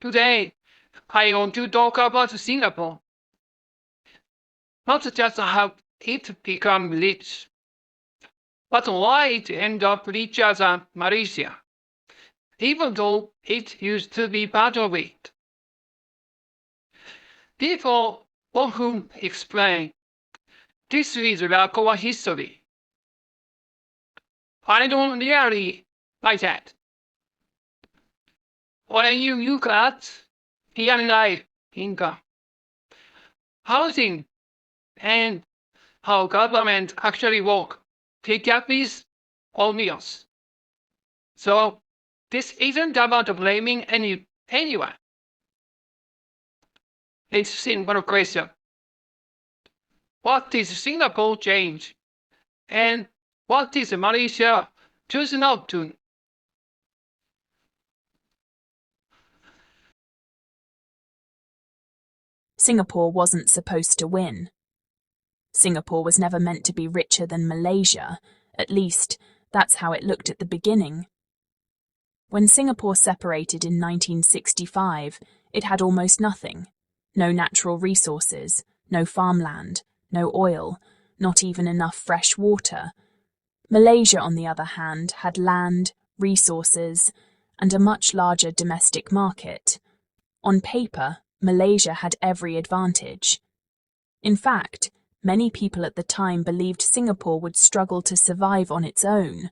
Today, I want to talk about Singapore, not just how it became rich, but why it ended up richer than Malaysia, even though it used to be part of it. People often explain this is like our history. I don't really like that. When you look at real life income, housing, and how government actually work, the gap is obvious. So this isn't about blaming anyone. It's a simple question. What is Singapore change? And what is Malaysia choose not to? Singapore wasn't supposed to win. Singapore was never meant to be richer than Malaysia, at least that's how it looked at the beginning. When Singapore separated in 1965, it had almost nothing. No natural resources, no farmland, no oil, not even enough fresh water. Malaysia, on the other hand, had land, resources, and a much larger domestic market. On paper, Malaysia had every advantage. In fact, many people at the time believed Singapore would struggle to survive on its own.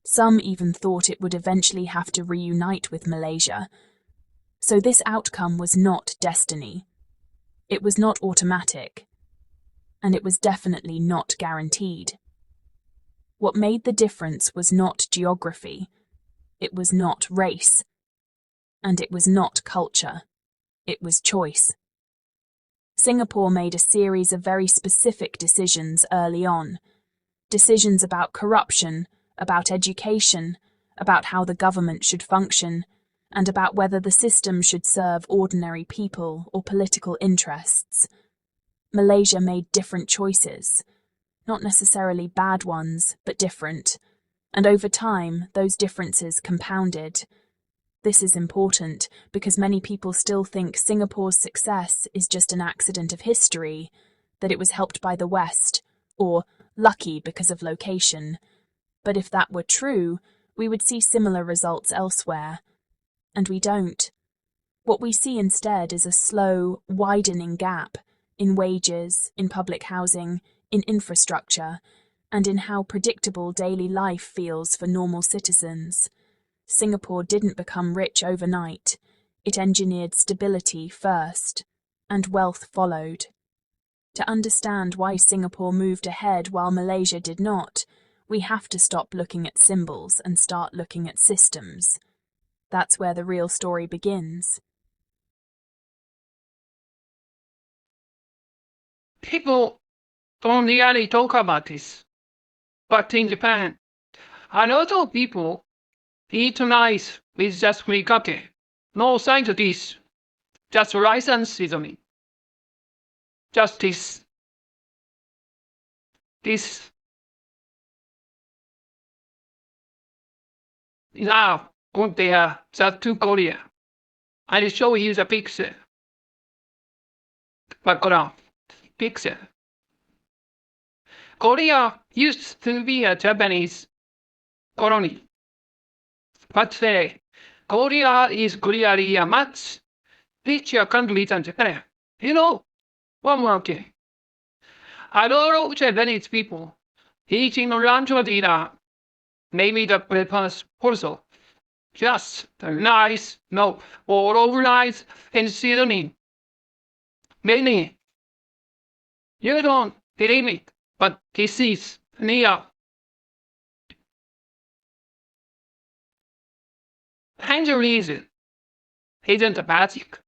Some even thought it would eventually have to reunite with Malaysia. So this outcome was not destiny. It was not automatic. And it was definitely not guaranteed. What made the difference was not geography. It was not race. And it was not culture. It was choice. Singapore made a series of very specific decisions early on. Decisions about corruption, about education, about how the government should function, and about whether the system should serve ordinary people or political interests. Malaysia made different choices. Not necessarily bad ones, but different. And over time, those differences compounded. This is important because many people still think Singapore's success is just an accident of history, that it was helped by the West, or lucky because of location. But if that were true, we would see similar results elsewhere. And we don't. What we see instead is a slow, widening gap in wages, in public housing, in infrastructure, and in how predictable daily life feels for normal citizens. Singapore didn't become rich overnight. It engineered stability first, and wealth followed. To understand why Singapore moved ahead while Malaysia did not, we have to stop looking at symbols and start looking at systems. That's where the real story begins. People don't really talk about this. But in Japan, a lot of people eat rice with just furikake. No side dish. Just rice and seasoning. Just this. This. Now, compare that to Korea. I'll show you the picture. Background. Picture. Korea used to be a Japanese colony. But today, Korea is clearly a much richer country than Japan. You know, one more thing. A lot of Japanese people eating lunch or dinner, maybe the breakfast also. Just the rice, no, all over rice and seasoning. Many. You don't believe it, but this is real. And the reason isn't magic.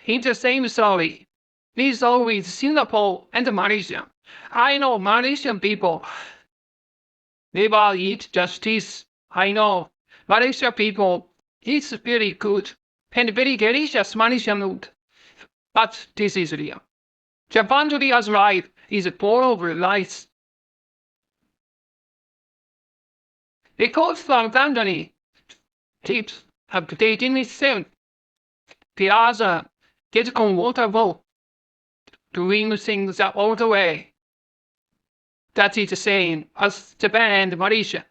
It's the same story. This always Singapore and Malaysia. I know Malaysian people never eat just this. I know Malaysian people eat very good and very delicious Malaysian food. But this is real. Japan's real life is full of rice. Because from Tanzania, tips updating itself The other get comfortable doing things the old way. That is the same as Japan and Malaysia.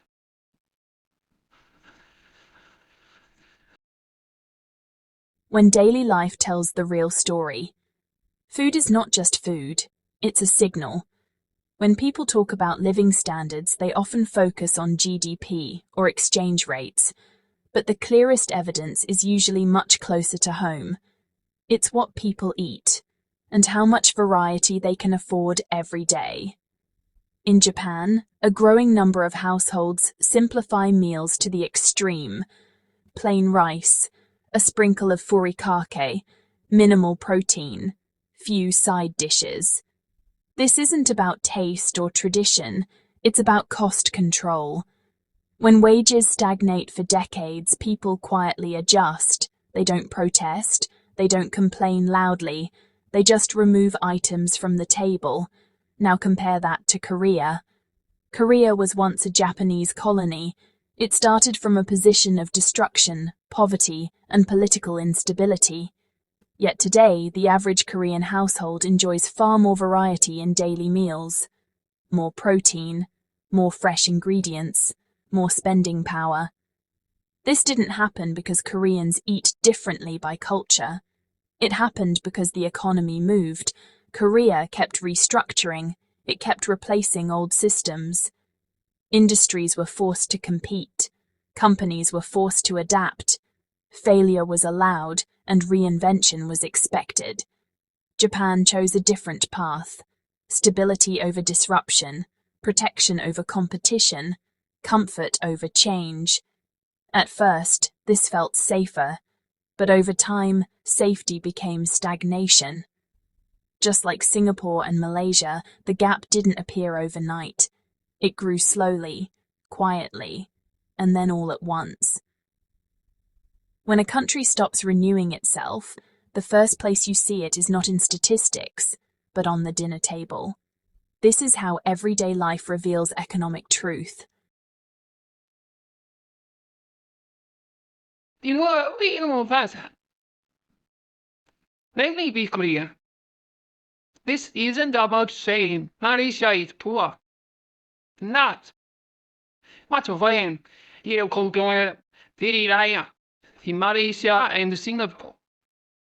When daily life tells the real story, food is not just food, it's a signal. When people talk about living standards, they often focus on GDP or exchange rates, but the clearest evidence is usually much closer to home. It's what people eat, and how much variety they can afford every day. In Japan, a growing number of households simplify meals to the extreme. Plain rice, a sprinkle of furikake, minimal protein, few side dishes. This isn't about taste or tradition, it's about cost control. When wages stagnate for decades, people quietly adjust. They don't protest, they don't complain loudly, they just remove items from the table. Now compare that to Korea. Korea was once a Japanese colony. It started from a position of destruction, poverty, and political instability. Yet today, the average Korean household enjoys far more variety in daily meals. More protein, more fresh ingredients, more spending power. This didn't happen because Koreans eat differently by culture. It happened because the economy moved. Korea kept restructuring. It kept replacing old systems. Industries were forced to compete. Companies were forced to adapt. Failure was allowed, and reinvention was expected. Japan chose a different path. Stability over disruption, protection over competition, comfort over change. At first, this felt safer, but over time, safety became stagnation. Just like Singapore and Malaysia, the gap didn't appear overnight. It grew slowly, quietly, and then all at once. When a country stops renewing itself, the first place you see it is not in statistics, but on the dinner table. This is how everyday life reveals economic truth. You know, let me be clear. This isn't about saying Malaysia is poor. Not. But when you compare the area in Malaysia and Singapore,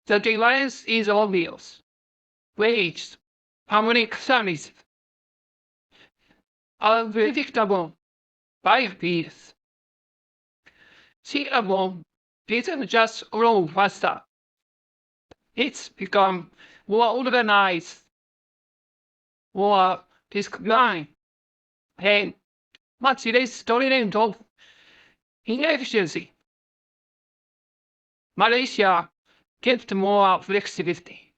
the difference is obvious. Wages, public services, unpredictable prices. Singapore didn't just grow faster. It's become more organized, more disciplined, and much less tolerant of inefficiency. Malaysia kept more flexibility,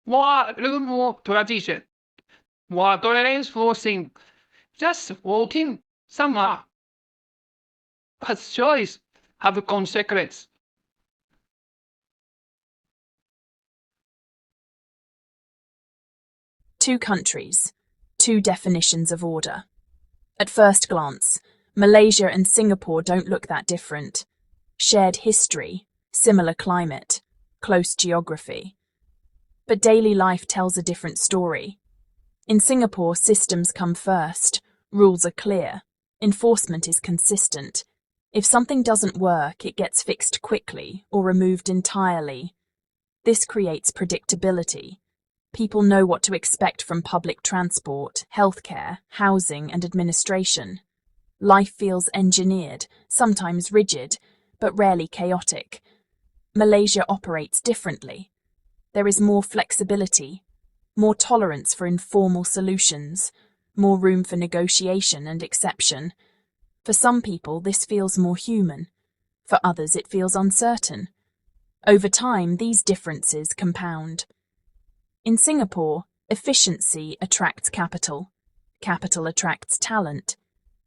more room for tradition, more tolerance for things just working somehow. But choice have consequences. Two countries, two definitions of order. At first glance, Malaysia and Singapore don't look that different. Shared history, similar climate, close geography. But daily life tells a different story. In Singapore, systems come first, rules are clear, enforcement is consistent. If something doesn't work, it gets fixed quickly or removed entirely. This creates predictability. People know what to expect from public transport, healthcare, housing, and administration. Life feels engineered, sometimes rigid, but rarely chaotic. Malaysia operates differently. There is more flexibility, more tolerance for informal solutions, more room for negotiation and exception. For some people, this feels more human. For others, it feels uncertain. Over time, these differences compound. In Singapore, efficiency attracts capital. Capital attracts talent.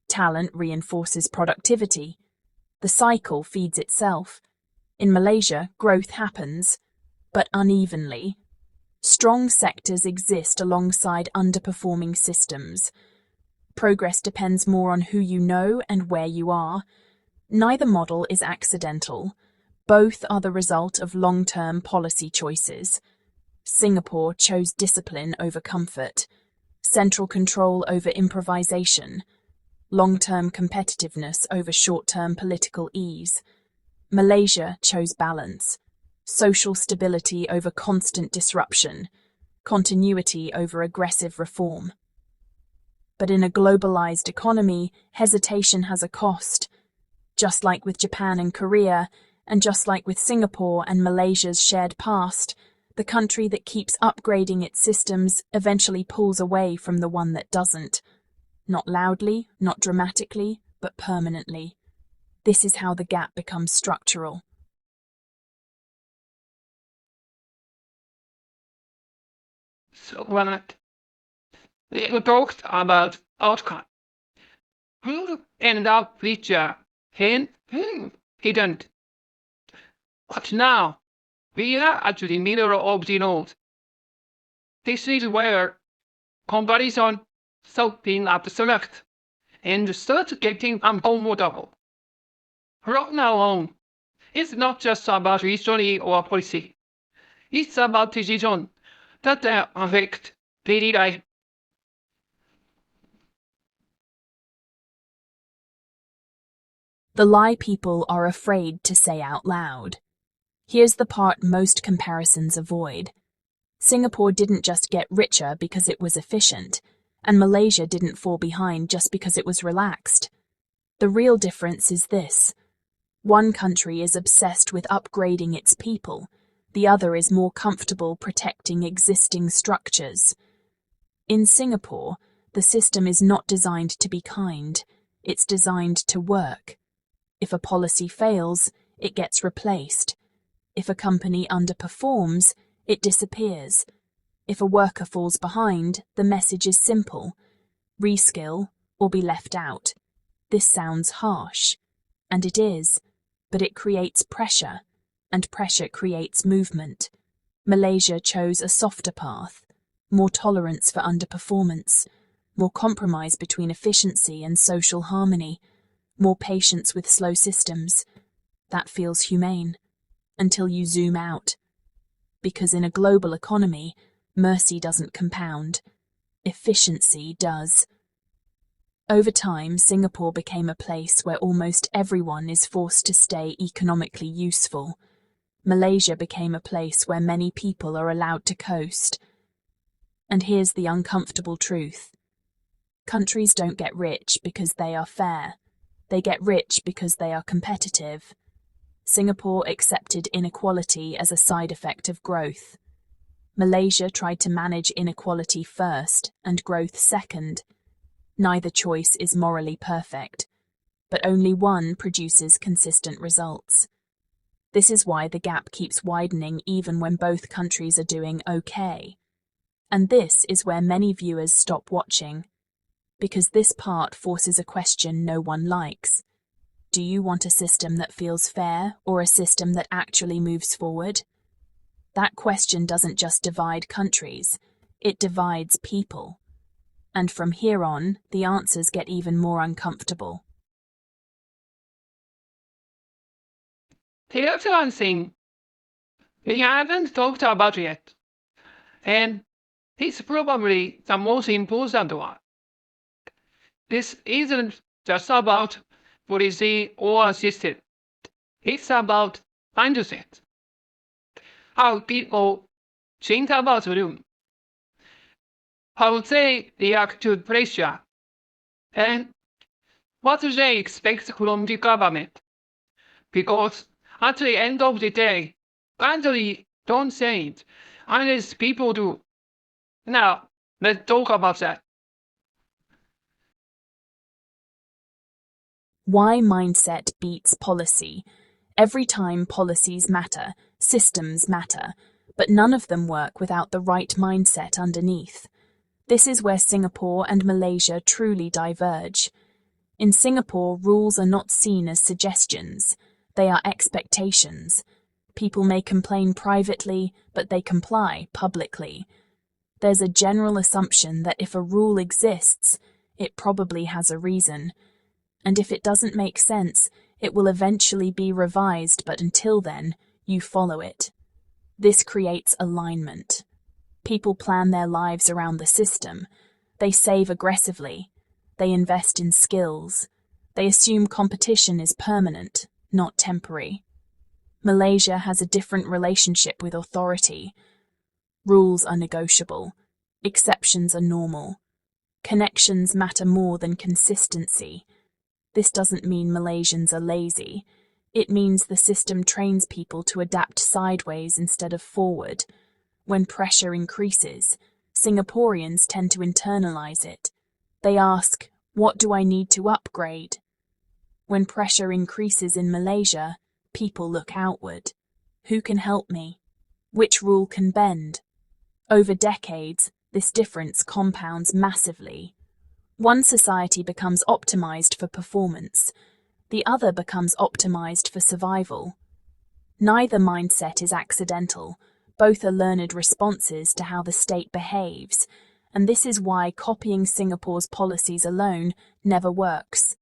Talent reinforces productivity. The cycle feeds itself. In Malaysia, growth happens, but unevenly. Strong sectors exist alongside underperforming systems. Progress depends more on who you know and where you are. Neither model is accidental. Both are the result of long-term policy choices. Singapore chose discipline over comfort, central control over improvisation, long-term competitiveness over short-term political ease. Malaysia chose balance, social stability over constant disruption, continuity over aggressive reform. But in a globalized economy, hesitation has a cost. Just like with Japan and Korea, and just like with Singapore and Malaysia's shared past, the country that keeps upgrading its systems eventually pulls away from the one that doesn't. Not loudly, not dramatically, but permanently. This is how the gap becomes structural. So when we talked about outcome, who ended up richer and who didn't. But now, we are at the middle of the road. This is where comparison stops being abstract and starts getting uncomfortable. From now on, it's not just about history or policy. It's about decisions that affect daily life. The lie people are afraid to say out loud. Here's the part most comparisons avoid. Singapore didn't just get richer because it was efficient, and Malaysia didn't fall behind just because it was relaxed. The real difference is this. One country is obsessed with upgrading its people, the other is more comfortable protecting existing structures. In Singapore, the system is not designed to be kind, it's designed to work. If a policy fails, it gets replaced. If a company underperforms, it disappears. If a worker falls behind, the message is simple: reskill or be left out. This sounds harsh, and it is, but it creates pressure, and pressure creates movement. Malaysia chose a softer path, more tolerance for underperformance, more compromise between efficiency and social harmony, more patience with slow systems. That feels humane, until you zoom out. Because in a global economy, mercy doesn't compound, efficiency does. Over time, Singapore became a place where almost everyone is forced to stay economically useful. Malaysia became a place where many people are allowed to coast. And here's the uncomfortable truth. Countries don't get rich because they are fair. They get rich because they are competitive. Singapore accepted inequality as a side effect of growth. Malaysia tried to manage inequality first and growth second. Neither choice is morally perfect, but only one produces consistent results. This is why the gap keeps widening even when both countries are doing okay. And this is where many viewers stop watching, because this part forces a question no one likes. Do you want a system that feels fair or a system that actually moves forward? That question doesn't just divide countries, it divides people. And from here on, the answers get even more uncomfortable. Here's one thing we haven't talked about yet, and it's probably the most important one. This isn't just about policy or system. It's about mindset. How people think about room. How they react to pressure. And what they expect from the government. Because at the end of the day, countries don't say it unless people do. Now, let's talk about that. Why mindset beats policy. Every time policies matter, systems matter, but none of them work without the right mindset underneath. This is where Singapore and Malaysia truly diverge. In Singapore, rules are not seen as suggestions, they are expectations. People may complain privately, but they comply publicly. There's a general assumption that if a rule exists, it probably has a reason. And if it doesn't make sense, It will eventually be revised, but until then, you follow it. This creates alignment. People plan their lives around the system. They save aggressively. They invest in skills. They assume competition is permanent, not temporary. Malaysia has a different relationship with authority. Rules are negotiable. Exceptions are normal. Connections matter more than consistency. This doesn't mean Malaysians are lazy. It means the system trains people to adapt sideways instead of forward. When pressure increases, Singaporeans tend to internalize it. They ask, "What do I need to upgrade?" When pressure increases in Malaysia, people look outward. Who can help me? Which rule can bend? Over decades, this difference compounds massively. One society becomes optimized for performance. The other becomes optimized for survival. Neither mindset is accidental. Both are learned responses to how the state behaves, and this is why copying Singapore's policies alone never works.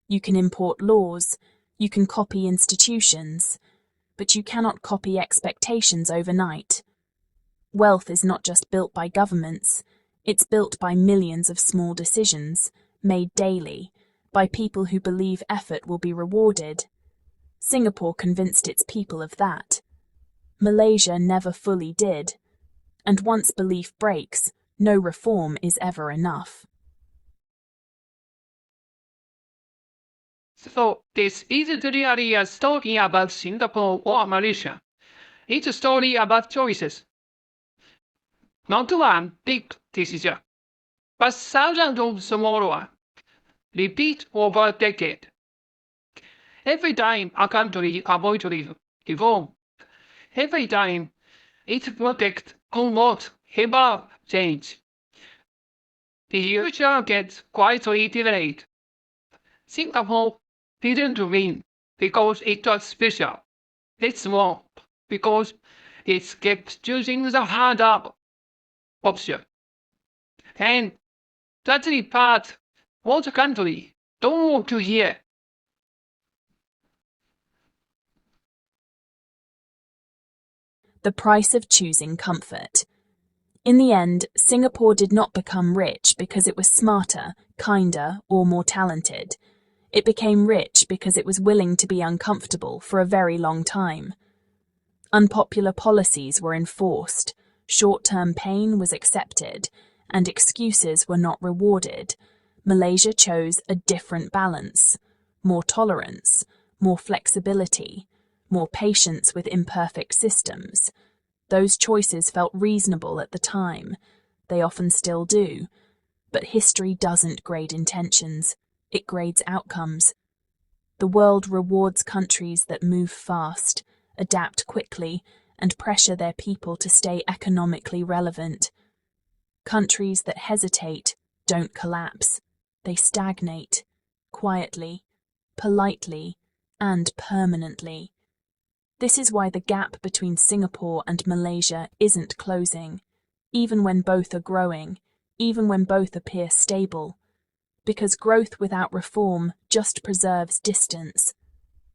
You can import laws, you can copy institutions, but you cannot copy expectations overnight. Wealth is not just built by governments, it's built by millions of small decisions, made daily, by people who believe effort will be rewarded. Singapore convinced its people of that. Malaysia never fully did. And once belief breaks, no reform is ever enough. So this isn't really a story about Singapore or Malaysia. It's a story about choices. Not one big decision, but thousands of small ones. Repeat over a decade. Every time a country avoids reform, every time it protects promotes about change, the future gets quietly delayed. Singapore didn't win because it was special. It's won because it kept choosing the harder option. And that's the part most countries don't want to hear. The price of choosing comfort. In the end, Singapore did not become rich because it was smarter, kinder, or more talented. It became rich because it was willing to be uncomfortable for a very long time. Unpopular policies were enforced, short-term pain was accepted, and excuses were not rewarded. Malaysia chose a different balance: more tolerance, more flexibility, more patience with imperfect systems. Those choices felt reasonable at the time. They often still do. But history doesn't grade intentions. It grades outcomes. The world rewards countries that move fast, adapt quickly, and pressure their people to stay economically relevant. Countries that hesitate don't collapse. They stagnate, quietly, politely, and permanently. This is why the gap between Singapore and Malaysia isn't closing, even when both are growing, even when both appear stable, because growth without reform just preserves distance.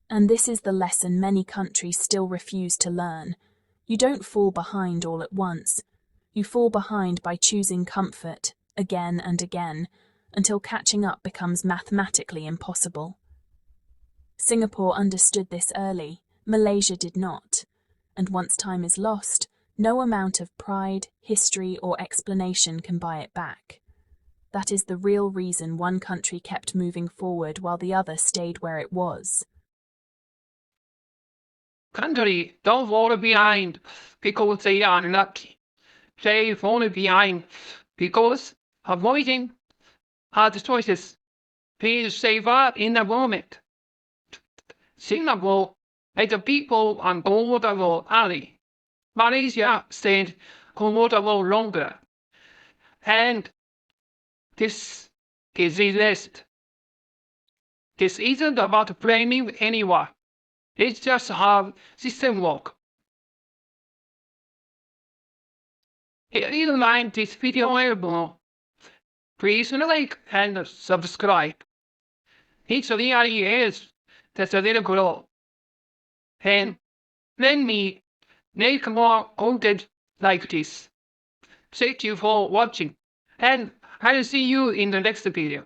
And this is the lesson many countries still refuse to learn. You don't fall behind all at once. You fall behind by choosing comfort, again and again, until catching up becomes mathematically impossible. Singapore understood this early. Malaysia did not. And once time is lost, no amount of pride, history, or explanation can buy it back. That is the real reason one country kept moving forward while the other stayed where it was. Countries don't fall behind because they are unlucky. They fall behind because avoiding hard choices feels safer in the moment. Singapore made the people uncomfortable early. Malaysia stayed comfortable longer. And this is the rest. This isn't about blaming anyone. It's just how system work. If you like this video more, please like and subscribe. It really is That's a little grow. And then me make more content like this. Thank you for watching. And I'll see you in the next video.